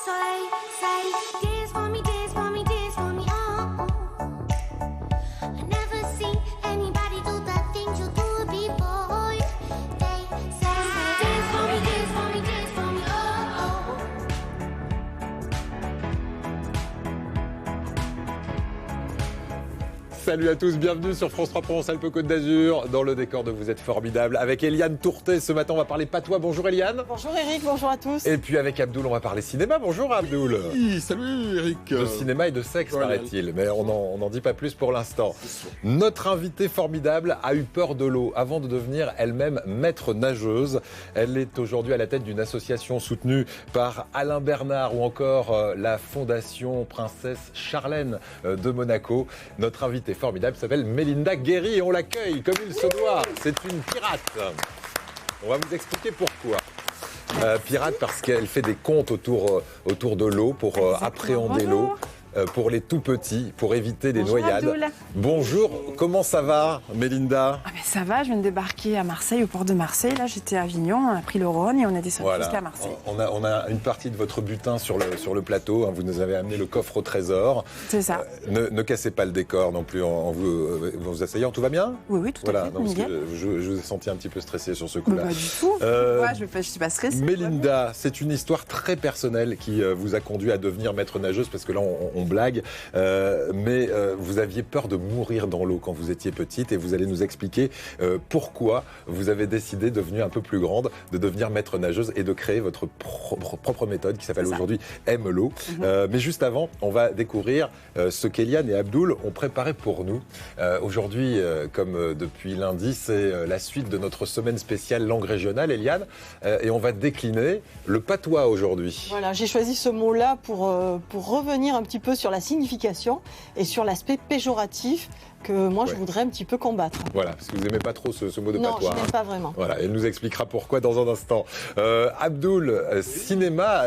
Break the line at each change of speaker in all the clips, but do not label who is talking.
they say, dance for me, dance for me, dance for me, oh. I never seen anybody do the things you do before. They say, dance for me, dance for me, dance for me, oh.
Salut à tous, bienvenue sur France 3 Provence-Alpes-Côte d'Azur, dans le décor de Vous êtes formidable, avec Eliane Tourté. Ce matin, on va parler patois. Bonjour Eliane.
Bonjour Eric, bonjour à tous.
Et puis avec Abdoul, on va parler cinéma. Bonjour Abdoul.
Oui, salut Eric.
De cinéma et de sexe,
Voilà.
paraît-il, mais on n'en dit pas plus pour l'instant. Notre invitée formidable a eu peur de l'eau avant de devenir elle-même maître nageuse. Elle est aujourd'hui à la tête d'une association soutenue par Alain Bernard ou encore la Fondation Princesse Charlène de Monaco. Notre invitée formidable s'appelle Mélinda Guéry et on l'accueille comme il se doit. C'est une pirate. On va vous expliquer pourquoi. Pirate parce qu'elle fait des contes autour de l'eau pour appréhender l'eau. Pour les tout petits, pour éviter les
Bonjour
noyades.
Abdoul.
Bonjour, comment ça va, Mélinda?
Ah ben ça va, je viens de débarquer à Marseille, au port de Marseille. Là, j'étais à Avignon, on a pris le Rhône et on est descendu jusqu'à Marseille.
On a une partie de votre butin sur le plateau. Vous nous avez amené le coffre au trésor.
C'est ça.
Ne cassez pas le décor non plus en vous asseyant. Tout va bien?
Oui, oui, tout à fait.
Non, parce
nickel.
que je vous ai senti un petit peu stressé sur ce
Mais
coup-là.
pas du tout. Ouais, je suis pas stressée.
Mélinda, c'est une histoire très personnelle qui vous a conduit à devenir maître nageuse, parce que là, on blague. Mais vous aviez peur de mourir dans l'eau quand vous étiez petite, et vous allez nous expliquer pourquoi vous avez décidé, devenue un peu plus grande, de devenir maître nageuse et de créer votre propre méthode qui s'appelle aujourd'hui Aime l'eau. Mais juste avant, on va découvrir ce qu'Eliane et Abdoul ont préparé pour nous. Aujourd'hui, comme depuis lundi, c'est la suite de notre semaine spéciale langue régionale, Eliane, et on va décliner le patois aujourd'hui.
Voilà, j'ai choisi ce mot-là pour revenir un petit peu sur la signification et sur l'aspect péjoratif que moi je voudrais un petit peu combattre.
Voilà, parce que vous n'aimez pas trop ce mot de
Non,
patois.
je n'aime pas vraiment.
Voilà, elle nous expliquera pourquoi dans un instant. Abdoul, cinéma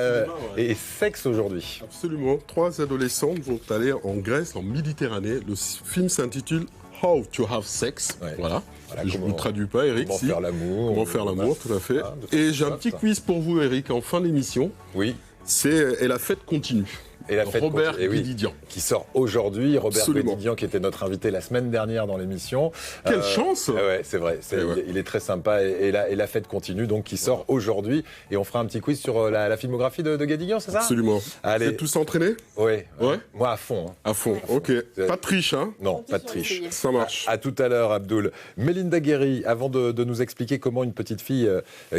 et sexe aujourd'hui.
Absolument. 3 adolescentes vont aller en Grèce, en Méditerranée. Le film s'intitule How to Have Sex.
Ouais.
Voilà. Je ne
comment-
vous traduis pas, Eric.
Comment
si.
faire l'amour.
Comment faire l'amour, tout à fait.
Ah, de
Et
toute
j'ai un
façon,
petit
ça.
quiz pour vous, Eric, en fin d'émission.
Oui.
Et la fête continue.
Et la fête
Robert
continue. Et oui,
Guédiguian.
qui sort aujourd'hui. Robert
Absolument.
Guédiguian, qui était notre invité la semaine dernière dans l'émission.
Quelle chance.
Ouais, c'est vrai.
Et ouais.
Il est très sympa. Et la fête continue, donc, qui sort aujourd'hui. Et on fera un petit quiz sur la filmographie de Guédiguian, c'est ça?
Absolument.
Allez.
Vous êtes tous entraînés?
Oui.
Ouais.
Moi, à fond. Hein.
À fond. Ok. Pas de triche, hein?
Non, pas de triche.
Ça marche.
À tout à l'heure, Abdoul. Mélinda Guéry, avant de nous expliquer comment une petite fille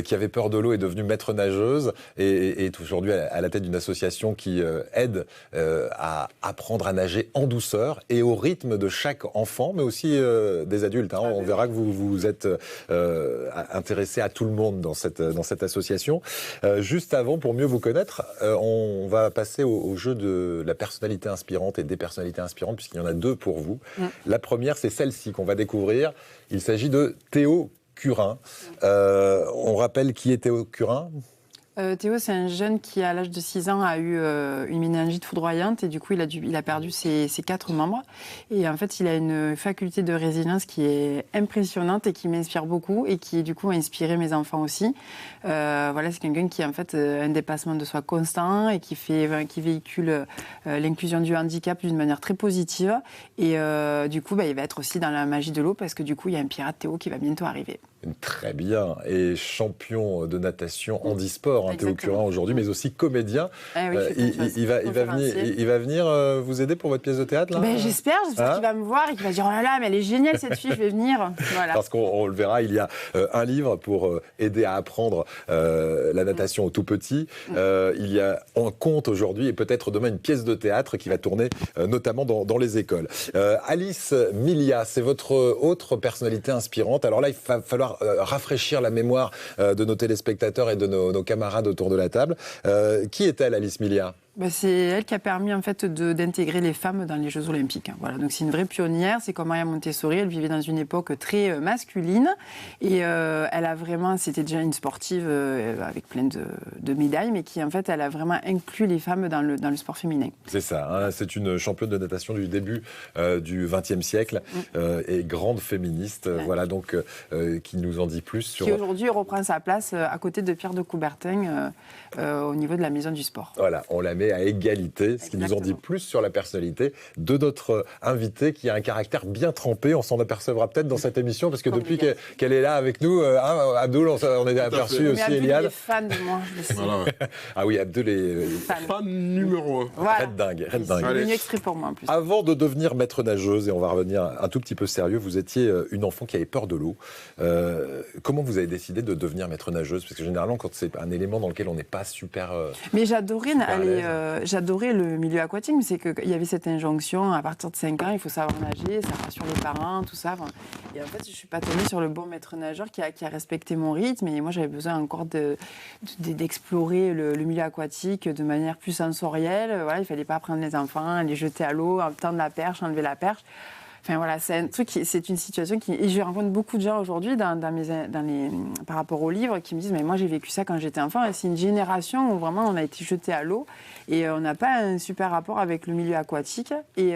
qui avait peur de l'eau est devenue maître nageuse et est aujourd'hui à la tête d'une association qui aide à apprendre à nager en douceur et au rythme de chaque enfant, mais aussi des adultes. Hein. On verra que vous êtes intéressé à tout le monde dans cette association. Juste avant, pour mieux vous connaître, on va passer au jeu de la personnalité inspirante et des personnalités inspirantes, puisqu'il y en a 2 pour vous. La première, c'est celle-ci qu'on va découvrir. Il s'agit de Théo Curin. On rappelle qui est Théo Curin?
Théo, c'est un jeune qui, à l'âge de 6 ans, a eu une méningite foudroyante et du coup, il a perdu ses 4 membres. Et en fait, il a une faculté de résilience qui est impressionnante et qui m'inspire beaucoup et qui, du coup, a inspiré mes enfants aussi. Voilà, c'est quelqu'un qui a en fait un dépassement de soi constant et qui véhicule l'inclusion du handicap d'une manière très positive. Et du coup, il va être aussi dans la magie de l'eau parce que du coup, il y a un pirate Théo qui va bientôt arriver.
Très bien. Et champion de natation handisport, Théo Curin aujourd'hui, mais aussi comédien.
Ah oui,
il va venir vous aider pour votre pièce de théâtre là?
J'espère qu'il va me voir et qu'il va dire « Oh là là, mais elle est géniale cette fille, je vais venir ». Voilà.
Parce qu'on le verra, il y a un livre pour aider à apprendre la natation aux tout petits. Il y a un conte aujourd'hui et peut-être demain une pièce de théâtre qui va tourner notamment dans les écoles. Alice Milia, c'est votre autre personnalité inspirante. Alors là, il va falloir rafraîchir la mémoire de nos téléspectateurs et de nos camarades autour de la table. Qui est-elle, Alice Milia ?
C'est elle qui a permis en fait d'intégrer les femmes dans les Jeux Olympiques. Voilà, donc c'est une vraie pionnière. C'est comme Maria Montessori. Elle vivait dans une époque très masculine et elle a vraiment, c'était déjà une sportive avec plein de médailles, mais qui en fait, elle a vraiment inclus les femmes dans le sport féminin.
C'est ça. Hein, c'est une championne de natation du début du XXe siècle et grande féministe. Voilà donc qui nous en dit plus sur.
Qui aujourd'hui reprend sa place à côté de Pierre de Coubertin au niveau de la maison du sport.
Voilà, on la met à égalité, ce qui nous en dit plus sur la personnalité de notre invitée qui a un caractère bien trempé. On s'en apercevra peut-être dans cette émission parce que depuis qu'elle est là avec nous, Abdoul, on est aperçu aussi, Eliane.
Abdoul est fan de moi, je le sais.
Voilà.
Ah oui, Abdoul est
Fan numéro 1.
Voilà.
Red dingue.
C'est devenu extrait pour moi en plus.
Avant de devenir maître nageuse, et on va revenir un tout petit peu sérieux, vous étiez une enfant qui avait peur de l'eau. Comment vous avez décidé de devenir maître nageuse? Parce que généralement, quand c'est un élément dans lequel on n'est pas super...
Mais j'adorais le milieu aquatique, mais c'est qu'il y avait cette injonction, à partir de 5 ans, il faut savoir nager, ça rassure les parents, tout ça. Et en fait, je suis pas tombée sur le bon maître nageur qui a respecté mon rythme. Et moi, j'avais besoin encore d'explorer le milieu aquatique de manière plus sensorielle. Voilà, il fallait pas prendre les enfants, les jeter à l'eau, tendre la perche, enlever la perche. Enfin voilà, c'est un truc, c'est une situation qui. Et je rencontre beaucoup de gens aujourd'hui par rapport aux livres qui me disent mais moi j'ai vécu ça quand j'étais enfant. Et c'est une génération où vraiment on a été jeté à l'eau et on n'a pas un super rapport avec le milieu aquatique. Et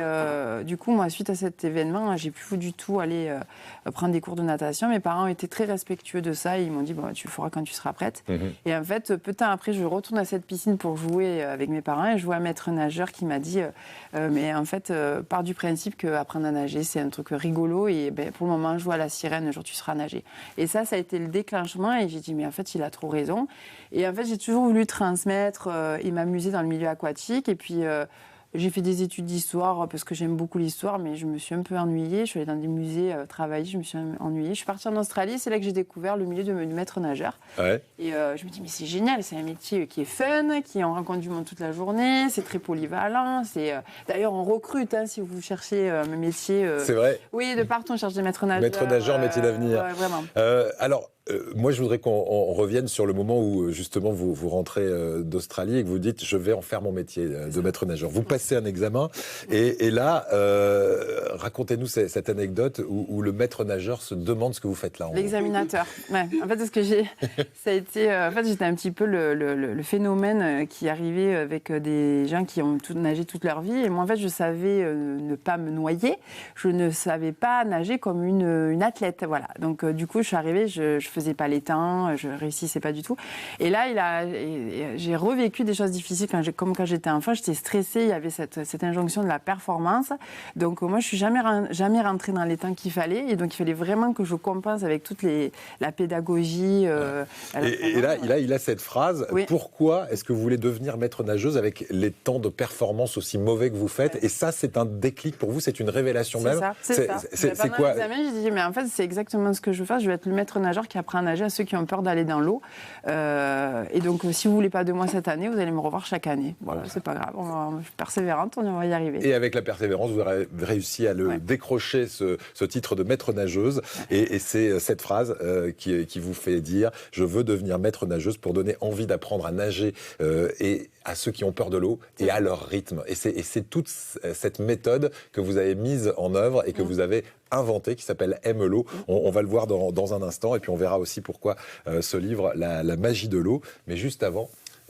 du coup moi suite à cet événement, j'ai plus du tout aller prendre des cours de natation. Mes parents étaient très respectueux de ça. Et ils m'ont dit tu le feras quand tu seras prête. Et en fait peu de temps après je retourne à cette piscine pour jouer avec mes parents et je vois un maître nageur qui m'a dit mais en fait part du principe qu'apprendre à nager c'est un truc rigolo et pour le moment je vois la sirène, un jour tu seras nager. Et ça a été le déclenchement et j'ai dit mais en fait il a trop raison. Et en fait j'ai toujours voulu transmettre et m'amuser dans le milieu aquatique et puis j'ai fait des études d'histoire parce que j'aime beaucoup l'histoire, mais je me suis un peu ennuyée. Je suis allée dans des musées travailler, je me suis ennuyée. Je suis partie en Australie, c'est là que j'ai découvert le milieu du maître nageur.
Ouais.
Et je me dis, mais c'est génial, c'est un métier qui est fun, qui en rencontre du monde toute la journée, c'est très polyvalent. D'ailleurs, on recrute si vous cherchez un métier.
C'est vrai.
Oui, de partout, on cherche des maîtres nageurs.
Maître nageur, métier d'avenir.
Ouais, vraiment.
Alors, moi, je voudrais qu'on revienne sur le moment où, justement, vous rentrez d'Australie et que vous dites « je vais en faire mon métier de maître nageur ». Vous passez un examen et là, racontez-nous cette anecdote où le maître nageur se demande ce que vous faites là.
L'examinateur. Ouais. En fait, ça a été... en fait, j'étais un petit peu le phénomène qui arrivait avec des gens qui ont nagé toute leur vie. Et moi, en fait, je savais ne pas me noyer. Je ne savais pas nager comme une athlète. Voilà. Donc, du coup, je suis arrivée, je faisais pas les temps, je réussissais pas du tout. Et là, j'ai revécu des choses difficiles comme quand j'étais enfant. J'étais stressée, il y avait cette injonction de la performance. Donc moi, je suis jamais rentrée dans les temps qu'il fallait. Et donc, il fallait vraiment que je compense avec toute la pédagogie.
Et là, il a cette phrase. Oui. Pourquoi est-ce que vous voulez devenir maître nageuse avec les temps de performance aussi mauvais que vous faites? Et ça, c'est un déclic pour vous, c'est une révélation même.
C'est quoi l'examen, j'ai dit, mais en fait, c'est exactement ce que je veux faire. Je vais être le maître nageur qui apprend à nager à ceux qui ont peur d'aller dans l'eau. Et donc, si vous voulez pas de moi cette année, vous allez me revoir chaque année. Voilà, c'est pas grave. Je suis persévérante, on va y arriver.
Et avec la persévérance, vous avez réussi à décrocher ce titre de maître nageuse. Et c'est cette phrase qui vous fait dire « je veux devenir maître nageuse pour donner envie d'apprendre à nager et à ceux qui ont peur de l'eau et à leur rythme ». Et c'est toute cette méthode que vous avez mise en œuvre et que vous avez inventé, qui s'appelle Aime l'eau. On va le voir dans un instant, et puis on verra aussi pourquoi ce livre, la magie de l'eau. Mais juste avant,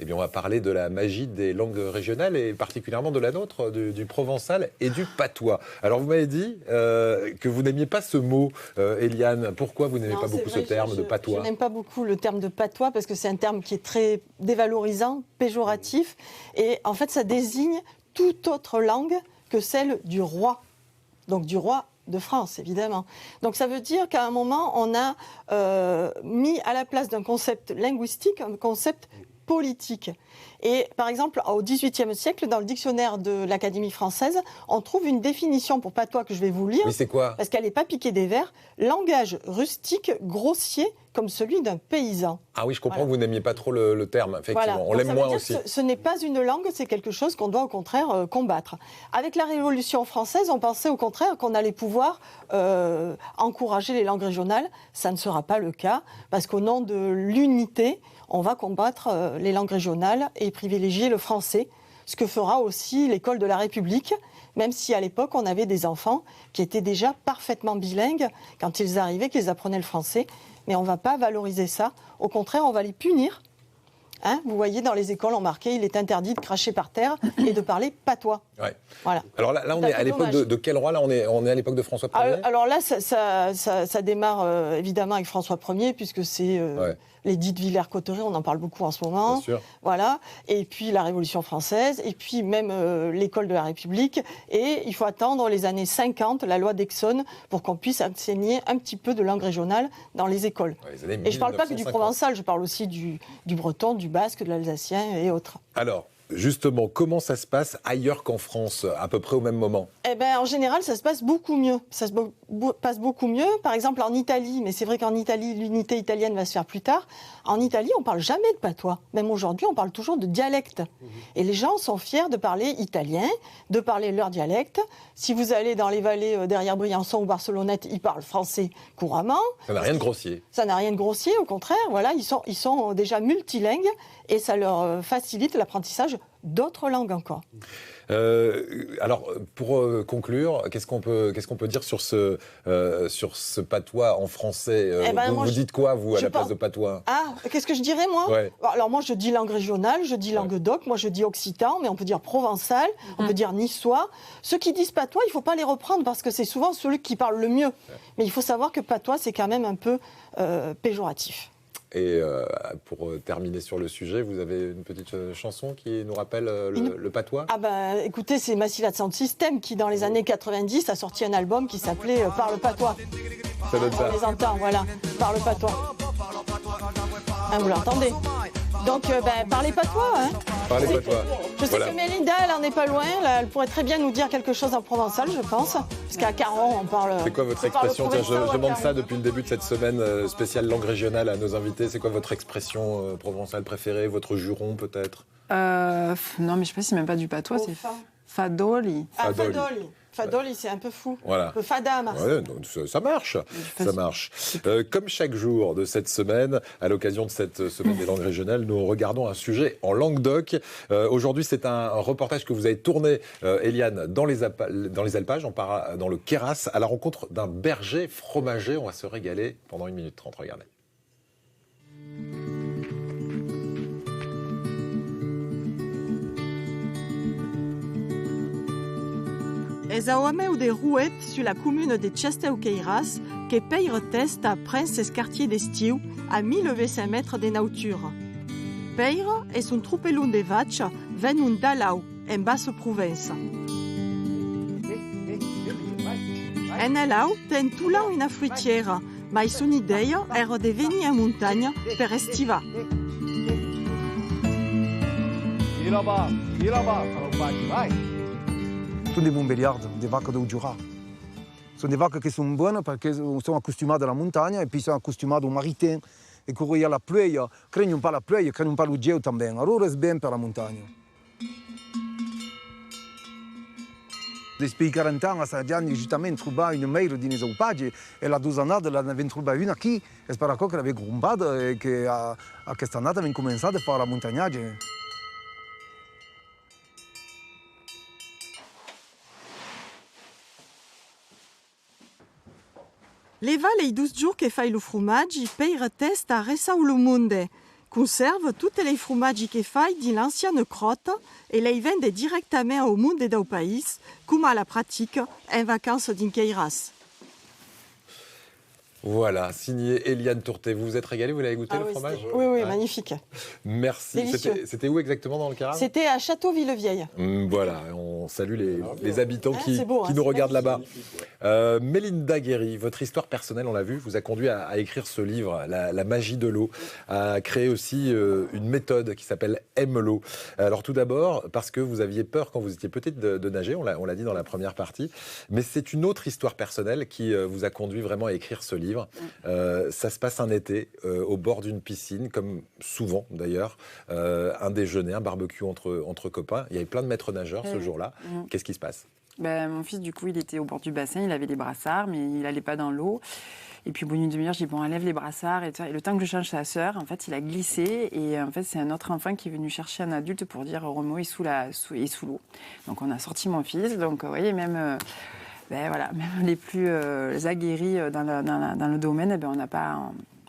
on va parler de la magie des langues régionales, et particulièrement de la nôtre, du provençal et du patois. Alors vous m'avez dit que vous n'aimiez pas ce mot, Eliane. Pourquoi vous n'aimez pas beaucoup ce terme de patois?
Je n'aime pas beaucoup le terme de patois, parce que c'est un terme qui est très dévalorisant, péjoratif, et en fait ça désigne toute autre langue que celle du roi. Donc du roi de France, évidemment. Donc ça veut dire qu'à un moment, on a mis à la place d'un concept linguistique un concept politique. Et par exemple, au XVIIIe siècle, dans le dictionnaire de l'Académie française, on trouve une définition pour patois que je vais vous lire.
Oui, c'est quoi?
Parce qu'elle n'est pas piquée des vers. Langage rustique, grossier, comme celui d'un paysan.
Ah oui, je comprends que vous n'aimiez pas trop le terme, effectivement.
Voilà.
On l'aime moins aussi.
Ce n'est pas une langue, c'est quelque chose qu'on doit au contraire combattre. Avec la Révolution française, on pensait au contraire qu'on allait pouvoir encourager les langues régionales. Ça ne sera pas le cas, parce qu'au nom de l'unité, on va combattre les langues régionales et privilégier le français. ce que fera aussi l'école de la République, même si à l'époque, on avait des enfants qui étaient déjà parfaitement bilingues quand ils arrivaient, qu'ils apprenaient le français. Mais on ne va pas valoriser ça. Au contraire, on va les punir. Hein, vous voyez, dans les écoles, on marquait il est interdit de cracher par terre et de parler patois.
Ouais.
Voilà.
Alors là, on est à l'époque de quel roi? Là, on est à l'époque de François Ier.
Alors là, ça démarre évidemment avec François Ier, puisque c'est l'édit de Villers-Cotterêts, on en parle beaucoup en ce moment.
Bien sûr.
Voilà. Et puis la Révolution française, et puis même l'école de la République. Et il faut attendre les années 50, la loi d'Exon, pour qu'on puisse enseigner un petit peu de langue régionale dans les écoles.
Ouais, les années
Et je ne parle pas que du
1950.
provençal, je parle aussi du breton, du basque, de l'alsacien et autres.
Alors, justement, comment ça se passe ailleurs qu'en France, à peu près au même moment?
Eh ben, en général, ça se passe beaucoup mieux. Ça se passe beaucoup mieux. Par exemple, en Italie, mais c'est vrai qu'en Italie, l'unité italienne va se faire plus tard. En Italie, on parle jamais de patois. Même aujourd'hui, on parle toujours de dialecte. Et les gens sont fiers de parler italien, de parler leur dialecte. Si vous allez dans les vallées derrière Briançon ou Barcelonnette, ils parlent français couramment.
Ça n'a rien de grossier.
Ça n'a rien de grossier, au contraire. Voilà, ils sont déjà multilingues et ça leur facilite l'apprentissage d'autres langues encore.
Alors, pour conclure, qu'est-ce qu'on peut dire sur ce patois en français? Vous dites quoi, vous, à la place de patois?
Ah, qu'est-ce que je dirais, moi?
Ouais.
Alors, moi, je dis langue régionale, je dis langue doc, moi, je dis occitan, mais on peut dire provençal, on peut dire niçois. Ceux qui disent patois, il ne faut pas les reprendre parce que c'est souvent celui qui parle le mieux. Mais il faut savoir que patois, c'est quand même un peu péjoratif.
Et pour terminer sur le sujet, vous avez une petite chanson qui nous rappelle le patois?
Ah ben, écoutez, c'est Massive Sound System qui, dans les années 90, a sorti un album qui s'appelait Parle patois.
Ça donne ça.
On les entend, voilà. Parle patois. Ah, vous l'entendez? Donc, parlez patois, hein.
Parlez patois.
Je sais que Mélinda, elle en est pas loin. Là, elle pourrait très bien nous dire quelque chose en provençal, je pense. Parce qu'à Caron, on parle.
C'est quoi votre
on parle
expression? Tiens,
provençal,
je demande
Caron.
ça depuis le début de cette semaine spéciale langue régionale à nos invités. C'est quoi votre expression provençale préférée? Votre juron, peut-être?
Non, mais je sais pas si c'est même pas du patois, c'est fadoli.
Ah,
Fadoli.
Fadoli. Fadoli, c'est un peu fou.
Voilà.
Un peu fada, Marcel.
Ouais, donc ça marche. Ça marche. Comme chaque jour de cette semaine, à l'occasion de cette semaine des langues régionales, nous regardons un sujet en Languedoc. Aujourd'hui, c'est un reportage que vous avez tourné, Eliane, dans les alpages, on part dans le Queyras, à la rencontre d'un berger fromager. On va se régaler pendant 1 minute 30. Regardez.
Esauameu de Rouet, sur la commune de Chesteu-Queyras, que Peire test a prens es quartier d'estiu a 1500 mètres de nauture. Peire és un tropelun de vaig ven un dalau, en basse Provença. En alau ten tout l'an una fruitière, mai son idea era de venir a muntanya per estivar.
Sono dei bomberiards, des vaches del Jura. Sono des vaches qui sont bonnes parce qu'elles sont accostumées à la montagne et puis sont accostumées au maritime. Et quand il y a la pluie, craignent pas la pluie, craignent pas le gelo também. Alors c'est bien pour la montagne. Depuis 40 ans, a anni giustamente trovato un meglio di esaupaggi e la dosannata l'abbiamo trovata una qui e spero che l'aveva grumbata e che a quest'annata abbiamo cominciato a fare la montagnage.
Leva les 12 jours che fai lo fromaggi, Peire test a Ressau lo monde. Conserve tutti les fromaggi che fai di l'ancienne crotte e les vende directement au monde del país, come à la pratique en vacances din Queyras.
Voilà, signé Eliane Tourté. Vous vous êtes régalé, vous l'avez goûté, le fromage?
Oui,
Ouais.
magnifique.
Merci.
Délicieux.
C'était où exactement dans le Queyras?
C'était à Château-Villevieille.
Voilà, on salue les habitants
Ah,
qui
c'est beau, hein,
nous
c'est
regardent là-bas.
magnifique.
Mélinda Guéry, votre histoire personnelle, on l'a vu, vous a conduit à écrire ce livre, la magie de l'eau, à créer aussi une méthode qui s'appelle Aime l'eau. Alors tout d'abord, parce que vous aviez peur quand vous étiez petite de nager, on l'a dit dans la première partie, mais c'est une autre histoire personnelle qui vous a conduit vraiment à écrire ce livre. Ça se passe un été, au bord d'une piscine, comme souvent d'ailleurs, un déjeuner, un barbecue entre copains. Il y avait plein de maîtres nageurs ce jour-là. Qu'est-ce qui se passe?
Mon fils, du coup, il était au bord du bassin, il avait les brassards, mais il n'allait pas dans l'eau. Et puis, au bout d'une demi-heure, je dis, bon, enlève les brassards. Et le temps que je change sa sœur, en fait, il a glissé. Et en fait, c'est un autre enfant qui est venu chercher un adulte pour dire, Romo est sous l'eau. Donc, on a sorti mon fils. Donc, vous voyez, même les plus aguerris dans le domaine,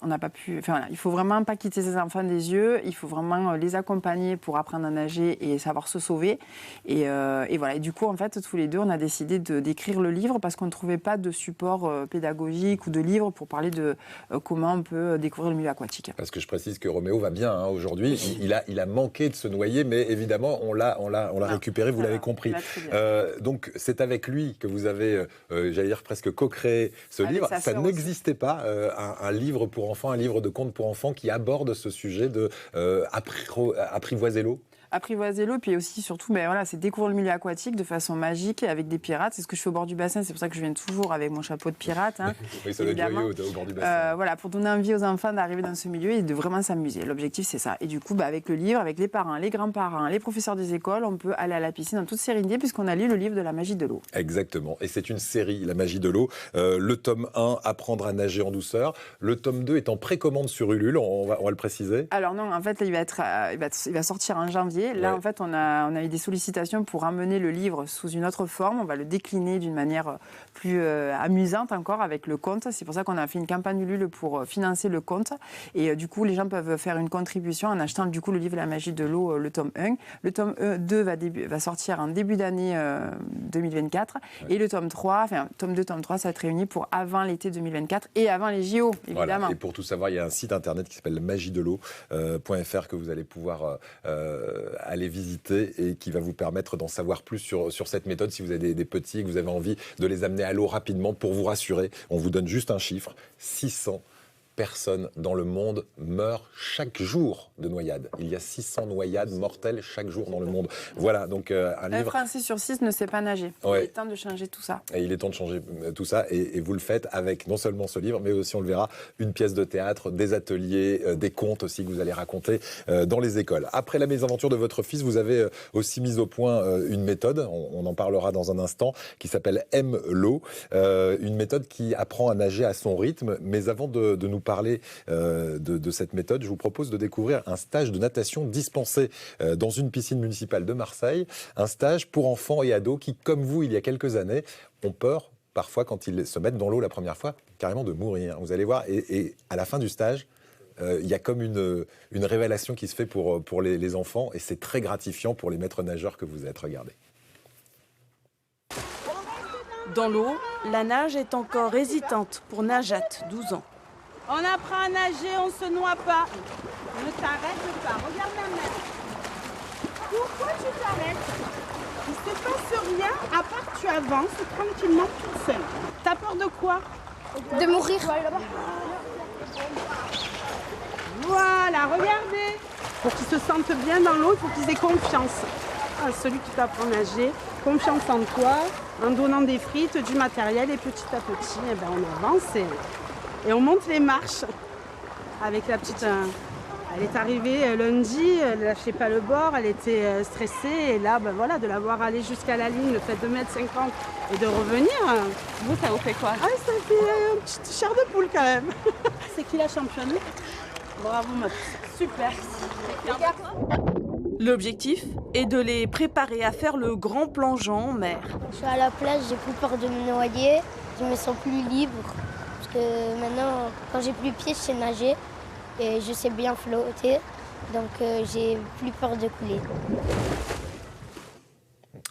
on n'a pas pu. Enfin, voilà, il faut vraiment pas quitter ses enfants des yeux. Il faut vraiment les accompagner pour apprendre à nager et savoir se sauver. Et voilà. Et du coup, en fait, tous les deux, on a décidé d'écrire le livre parce qu'on ne trouvait pas de support pédagogique ou de livre pour parler de comment on peut découvrir le milieu aquatique.
Parce que je précise que Roméo va bien aujourd'hui. Il a manqué de se noyer, mais évidemment, on l'a récupéré. Vous l'avez compris. Donc, c'est avec lui que vous avez, j'allais dire presque co-créé ce livre. Ça n'existait pas un livre pour enfants, un livre de contes pour enfants qui aborde ce sujet de apprivoiser l'eau.
Apprivoiser l'eau, puis aussi, surtout, c'est découvrir le milieu aquatique de façon magique avec des pirates. C'est ce que je fais au bord du bassin, c'est pour ça que je viens toujours avec mon chapeau de pirate.
Oui, ça doit être joyeux au bord du bassin.
Pour donner envie aux enfants d'arriver dans ce milieu et de vraiment s'amuser. L'objectif, c'est ça. Et du coup, avec le livre, avec les parents, les grands-parents, les professeurs des écoles, on peut aller à la piscine en toute sérénité puisqu'on a lu le livre de la magie de l'eau.
Exactement. Et c'est une série, La magie de l'eau. Le tome 1, Apprendre à nager en douceur. Le tome 2 est en précommande sur Ulule, on va le préciser.
Alors non, en fait, il va sortir en janvier. Là, en fait, on a eu des sollicitations pour amener le livre sous une autre forme. On va le décliner d'une manière plus amusante encore avec le conte. C'est pour ça qu'on a fait une campagne Ulule pour financer le conte. Et du coup, les gens peuvent faire une contribution en achetant du coup le livre La magie de l'eau, le tome 1. Le tome 2 va sortir en début d'année 2024. Et le tome 3, tome 2, tome 3, ça va être réuni pour avant l'été 2024 et avant les JO, évidemment. Voilà.
Et pour tout savoir, il y a un site internet qui s'appelle magiedel'eau.fr que vous allez pouvoir aller visiter et qui va vous permettre d'en savoir plus sur cette méthode. Si vous avez des petits et que vous avez envie de les amener à l'eau rapidement, pour vous rassurer, on vous donne juste un chiffre, 600 personnes dans le monde meurent chaque jour de noyade. Il y a 600 noyades mortelles chaque jour dans le monde. Voilà, donc un livre...
Un Français sur 6 ne sait pas nager.
Ouais.
Il est temps de changer tout ça.
Et il est temps de changer tout ça, et vous le faites avec non seulement ce livre, mais aussi, on le verra, une pièce de théâtre, des ateliers, des contes aussi que vous allez raconter dans les écoles. Après la mésaventure de votre fils, vous avez aussi mis au point une méthode, on en parlera dans un instant, qui s'appelle Aime l'eau, une méthode qui apprend à nager à son rythme. Mais avant de nous parler de cette méthode, je vous propose de découvrir un stage de natation dispensé dans une piscine municipale de Marseille, un stage pour enfants et ados qui, comme vous, il y a quelques années, ont peur parfois quand ils se mettent dans l'eau la première fois, carrément de mourir. Vous allez voir, et à la fin du stage, il y a comme une révélation qui se fait pour les enfants, et c'est très gratifiant pour les maîtres nageurs que vous êtes. Regardez.
Dans l'eau, la nage est encore hésitante pour Najat, 12 ans.
On apprend à nager, on se noie pas. Ne t'arrête pas, regarde la mer. Pourquoi tu t'arrêtes? Il ne se passe rien, à part que tu avances tranquillement toute seule. T'as peur de quoi?
De mourir.
Voilà, regardez. Pour qu'ils se sentent bien dans l'eau, il faut qu'ils aient confiance. À celui qui t'apprend à nager, confiance en toi, en donnant des frites, du matériel, et petit à petit, on avance et on monte les marches avec la petite... Elle est arrivée lundi, elle ne lâchait pas le bord, elle était stressée. Et là, de la voir aller jusqu'à la ligne, le fait de mettre 50 et de revenir...
Vous, ça vous fait quoi?
Ça fait une petite chair de poule quand même. C'est qui la championne? Bravo ma petite. Super.
L'objectif est de les préparer à faire le grand plongeon en mer.
Je suis à la plage, j'ai plus peur de me noyer, je me sens plus libre. Parce que maintenant, quand j'ai plus pied, je sais nager et je sais bien flotter. Donc j'ai plus peur de couler.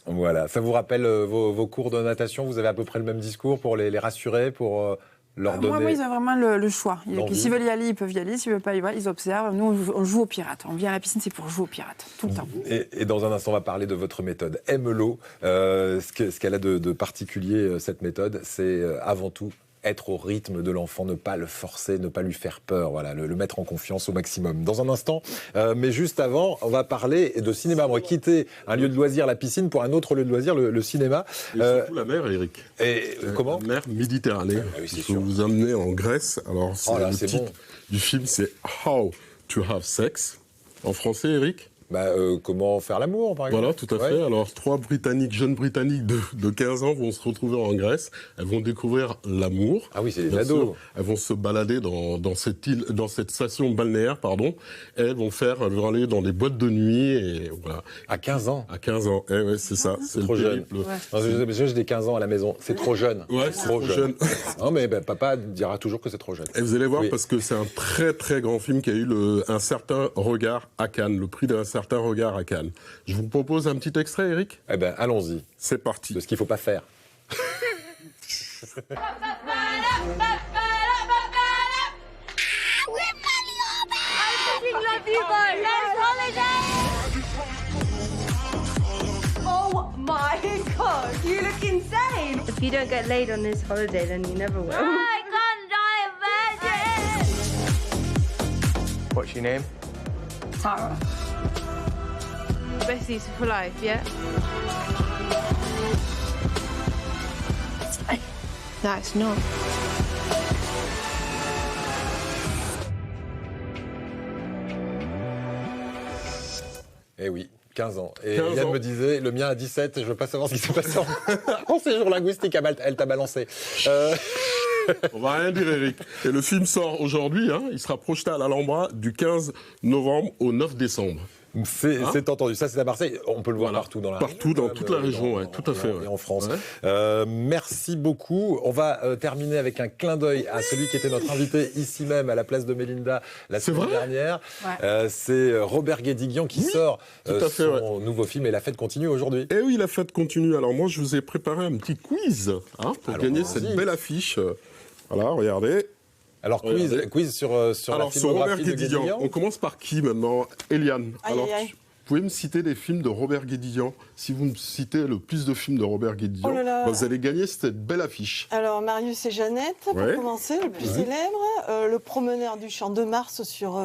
Voilà, ça vous rappelle vos cours de natation? Vous avez à peu près le même discours pour les rassurer, pour leur donner...
Moi, ils ont vraiment le choix. S'ils veulent y aller, ils peuvent y aller. S'ils ne veulent pas y aller, ils observent. Nous, on joue aux pirates. On vient à la piscine, c'est pour jouer aux pirates, tout le temps.
Et dans un instant, on va parler de votre méthode. Aime l'eau. Ce qu'elle a de particulier, cette méthode, c'est avant tout être au rythme de l'enfant, ne pas le forcer, ne pas lui faire peur, voilà, le mettre en confiance au maximum. Dans un instant, mais juste avant, on va parler de cinéma. On va quitter un lieu de loisir, la piscine, pour un autre lieu de loisir, le cinéma.
Et surtout la mer, Eric.
Et comment?
La mer Méditerranée.
Oui, c'est
Il faut
sûr.
vous amener en Grèce. Alors,
Oh là,
le
c'est
titre
bon.
du film, c'est How to Have Sex. En français, Eric?
Comment faire l'amour, par exemple.
Voilà, tout à fait. Alors, 3 jeunes Britanniques de 15 ans vont se retrouver en Grèce. Elles vont découvrir l'amour.
Ah oui, c'est des
Bien
ados.
sûr. Elles vont se balader dans cette île, dans cette station balnéaire, pardon. Et elles vont aller dans des boîtes de nuit et voilà.
À 15 ans.
À 15 ans. Eh ouais, c'est ça. C'est
trop
le
jeune.
périple.
Non, j'ai des 15 ans à la maison. C'est trop jeune.
Ouais, c'est trop jeune.
Non, mais papa dira toujours que c'est trop jeune.
Et vous allez voir,
Oui.
parce que c'est un très très grand film qui a eu un certain regard à Cannes, le prix d'un certain regard à Cannes. Je vous propose un petit extrait, Eric.
Eh ben, allons-y.
C'est parti.
De ce qu'il ne faut pas faire.
Oh my god, you look insane! If you don't get laid on this holiday, then you never will. I can't die a virgin!
What's your name?
Tara.
Besties for life, yeah?
No, it's not.
Eh oui, 15 ans. Et
15
Yann
ans.
me disait, le mien a 17, je veux pas savoir ce qui s'est passé en séjour linguistique, elle t'a balancé.
On va rien dire, Eric. Et le film sort aujourd'hui, hein. Il sera projeté à l'Alhambra du 15 novembre au 9 décembre.
C'est entendu. Ça, c'est à Marseille. On peut le voir
Voilà.
partout dans la
Partout,
région,
dans toute la région, ouais, tout à fait,
Et
ouais.
en France.
Ouais.
Merci beaucoup. On va terminer avec un clin d'œil à celui qui était notre invité ici même à la place de Mélinda la
C'est
semaine
vrai
dernière.
Ouais.
C'est Robert Guédiguian qui sort
tout à fait,
son nouveau film et la fête continue aujourd'hui.
Et oui, la fête continue. Alors moi, je vous ai préparé un petit quiz pour
Alors,
gagner
vas-y.
cette belle affiche. Voilà, regardez.
Alors,
Regardez.
quiz sur la
Alors, sur Robert
filmographie de
Guédiguian,
Guédiguian.
on commence par qui maintenant? Eliane.
Aïe,
Alors,
aïe, aïe.
vous pouvez me citer des films de Robert Guédiguian. Si vous me citez le plus de films de Robert Guédiguian,
Oh là là.
vous allez gagner cette belle affiche.
Alors, Marius et Jeannette, pour
Ouais.
commencer, le plus célèbre. Le promeneur du Champ de Mars sur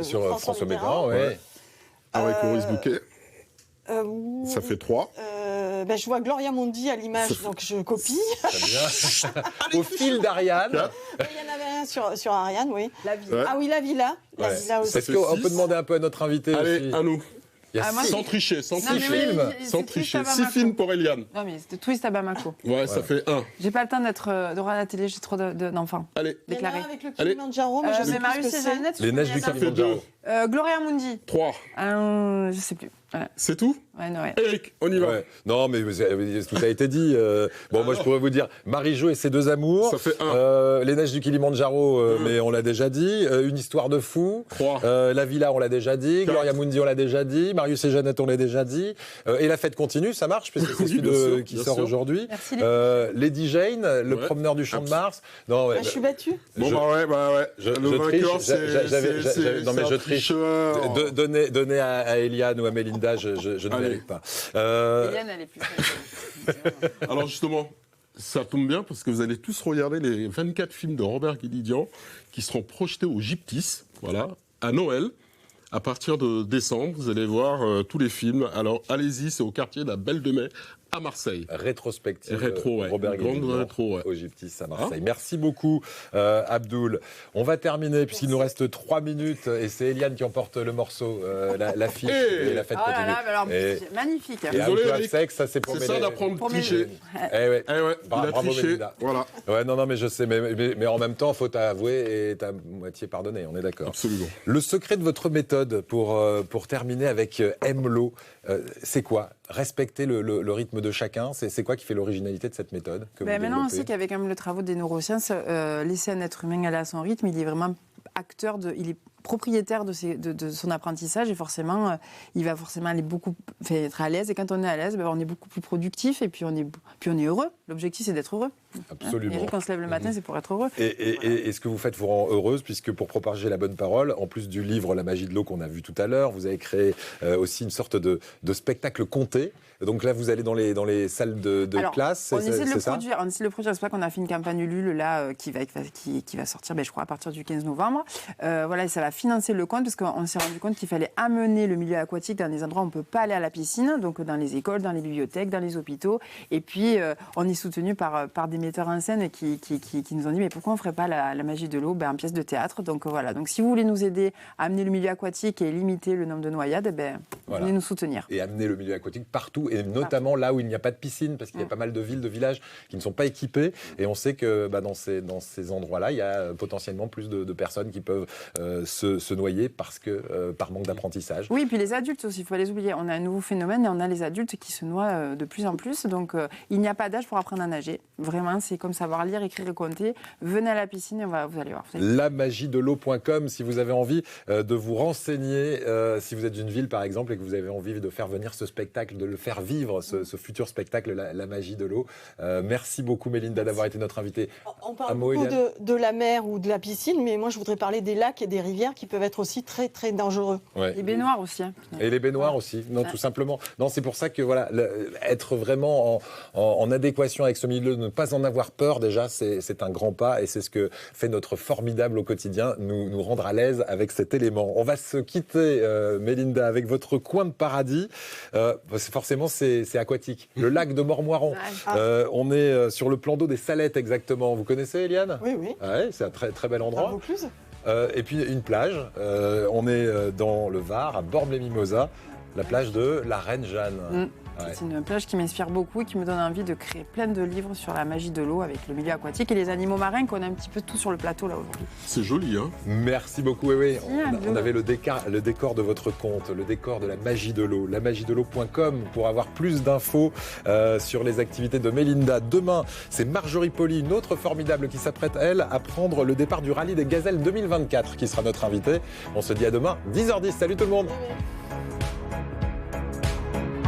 Sur François Mitterrand,
Mitterrand.
ouais.
Avec Maurice Bouquet,
Euh,
ça fait 3.
je vois Gloria Mundi à l'image,
Ça fait-
donc je copie.
Très bien. Au fil d'Ariane.
Quatre.
Il y en avait un sur Ariane, oui.
La vie.
Ouais.
Ah oui, la villa. La
Ouais.
villa aussi.
Est-ce qu'on peut demander un peu à notre invité
Allez,
aussi
à nous.
Il y a
Ah, moi,
six-
Sans tricher, sans
Non, mais
tricher.
oui,
films.
c'est
Sans
Twist
tricher.
à
6
Bamako.
films pour Eliane.
Non, mais c'était Twist à Bamako.
Ouais, ça fait 1.
J'ai pas le temps d'être de regarder la télé, j'ai trop d'enfants.
Allez,
Il y en a
déclaré.
un avec le
Allez.
Kilimanjaro, mais je sais
C'est
plus
Marius
ce que
et
c'est.
Jeannette.
Les neiges du
ça fait
Kilimanjaro.
2.
Gloria Mundi.
3.
Je sais plus. Voilà.
C'est tout
Ouais, non, ouais.
Eric, on y va.
Ouais. Non, mais tout a été dit. Moi, je pourrais vous dire Marie-Jo et ses deux amours.
Ça fait 1.
Les neiges du Kilimanjaro, mais on l'a déjà dit. Une histoire de fou.
3.
La Villa, on l'a déjà dit.
Quatre.
Gloria Mundi, on l'a déjà dit. Marius et Jeannette, on l'a déjà dit. Et la fête continue, ça marche, puisque c'est
Oui,
celui
bien sûr,
qui
bien
sort
sûr.
aujourd'hui.
Merci,
Lady Jane, le
Ouais.
promeneur du Champ de Mars. Non, ouais,
Ah, je suis battue.
Bon,
Je-
bah ouais.
je
le
triche,
vainqueur, c'est
non, mais
un
je triche.
tricheur.
Donnez à Eliane ou à Mélinda, je ne
Allez.
mérite pas.
Eliane, elle est plus.
Alors justement, ça tombe bien parce que vous allez tous regarder les 24 films de Robert Guédiguian qui seront projetés au Gyptis, voilà, à Noël. À partir de décembre, vous allez voir tous les films. Alors allez-y, c'est au quartier de la Belle de Mai à Marseille.
Rétrospective.
Rétro, ouais.
Robert
Une grande
Guédiguian
rétro, ouais.
au Gyptis à Marseille. Merci beaucoup, Abdoul. On va terminer puisqu'il nous reste 3 minutes et c'est Eliane qui emporte le morceau, l'affiche
Hey
et la fête
Oh là
continue.
là, mais alors,
Et-
c'est magnifique.
Et
Désolé,
Out of
Eric.
Sex, ça c'est pour
C'est ça d'apprendre
Pour
à tricher.
Eh ouais.
Eh ouais, il a
Bravo,
triché.
Mélinda.
Voilà,
Ouais, non, mais je sais, mais en même temps, faut t'avouer et t'as moitié pardonné, on est d'accord.
absolument.
Le secret de votre méthode pour terminer avec Emlo, c'est quoi? Respecter le rythme de chacun, c'est quoi qui fait l'originalité de cette méthode que vous
Maintenant, on
développez
sait qu'avec le travaux des neurosciences, laisser un être humain aller à son rythme, il est vraiment acteur, il est propriétaire de son apprentissage et forcément, il va forcément aller être à l'aise. Et quand on est à l'aise, on est beaucoup plus productif et puis on est heureux. L'objectif, c'est d'être heureux.
Absolument.
Eric, on se lève le matin, c'est pour être heureux.
Et ce que vous faites vous rend heureuse, puisque pour propager la bonne parole, en plus du livre La magie de l'eau qu'on a vu tout à l'heure, vous avez créé aussi une sorte de spectacle conté. Donc là, vous allez dans les salles de
Alors,
classe,
on essaie de le
ça
produire. On essaie de le produire. C'est pour ça qu'on a fait une campagne Ulule là, qui va sortir, je crois, à partir du 15 novembre. Voilà, et ça va financer le compte, parce qu'on s'est rendu compte qu'il fallait amener le milieu aquatique dans des endroits où on ne peut pas aller à la piscine, donc dans les écoles, dans les bibliothèques, dans les hôpitaux. Et puis, on est soutenu par des metteurs en scène qui nous ont dit mais pourquoi on ne ferait pas la magie de l'eau en pièce de théâtre. Donc voilà, donc si vous voulez nous aider à amener le milieu aquatique et limiter le nombre de noyades, venez nous soutenir.
Et amener le milieu aquatique partout, et notamment là où il n'y a pas de piscine, parce qu'il y a pas mal de villes, de villages qui ne sont pas équipés. Et on sait que dans ces endroits-là, il y a potentiellement plus de personnes qui peuvent se noyer par manque d'apprentissage.
Oui, et puis les adultes aussi, il faut pas les oublier. On a un nouveau phénomène et on a les adultes qui se noient de plus en plus. Donc il n'y a pas d'âge pour apprendre à nager. Vraiment, c'est comme savoir lire, écrire et compter. Venez à la piscine et vous allez voir.
Lamagiedel'eau.com si vous avez envie de vous renseigner, si vous êtes d'une ville par exemple et que vous avez envie de faire venir ce spectacle, de le faire vivre, ce futur spectacle, la magie de l'eau. Merci beaucoup Mélinda d'avoir été notre invitée.
On parle beaucoup de la mer ou de la piscine, mais moi je voudrais parler des lacs et des rivières qui peuvent être aussi très très dangereux.
Ouais.
Les baignoires aussi.
Et les baignoires aussi, non, tout simplement. Non, c'est pour ça que voilà, être vraiment en adéquation avec ce milieu, ne pas en avoir peur déjà, c'est un grand pas et c'est ce que fait notre formidable au quotidien, nous rendre à l'aise avec cet élément. On va se quitter, Mélinda, avec votre coin de paradis. Forcément, c'est aquatique. Le lac de Mormoiron. On est sur le plan d'eau des Salettes exactement. Vous connaissez, Eliane ?
Oui, oui.
Ouais, c'est un très très bel endroit.
Vaucluse.
Et puis une plage. On est dans le Var, à Bormes-les-Mimosas, la plage de la Reine Jeanne.
Ouais. C'est une plage qui m'inspire beaucoup et qui me donne envie de créer plein de livres sur la magie de l'eau avec le milieu aquatique et les animaux marins qu'on a un petit peu tout sur le plateau là aujourd'hui.
C'est joli, hein ?
Merci beaucoup. Oui. On avait le décor de votre conte, le décor de la magie de l'eau. Lamagiedel'eau.com pour avoir plus d'infos sur les activités de Mélinda. Demain, c'est Marjorie Poli, une autre formidable qui s'apprête, elle, à prendre le départ du rallye des Gazelles 2024 qui sera notre invitée. On se dit à demain, 10h10. Salut tout le monde.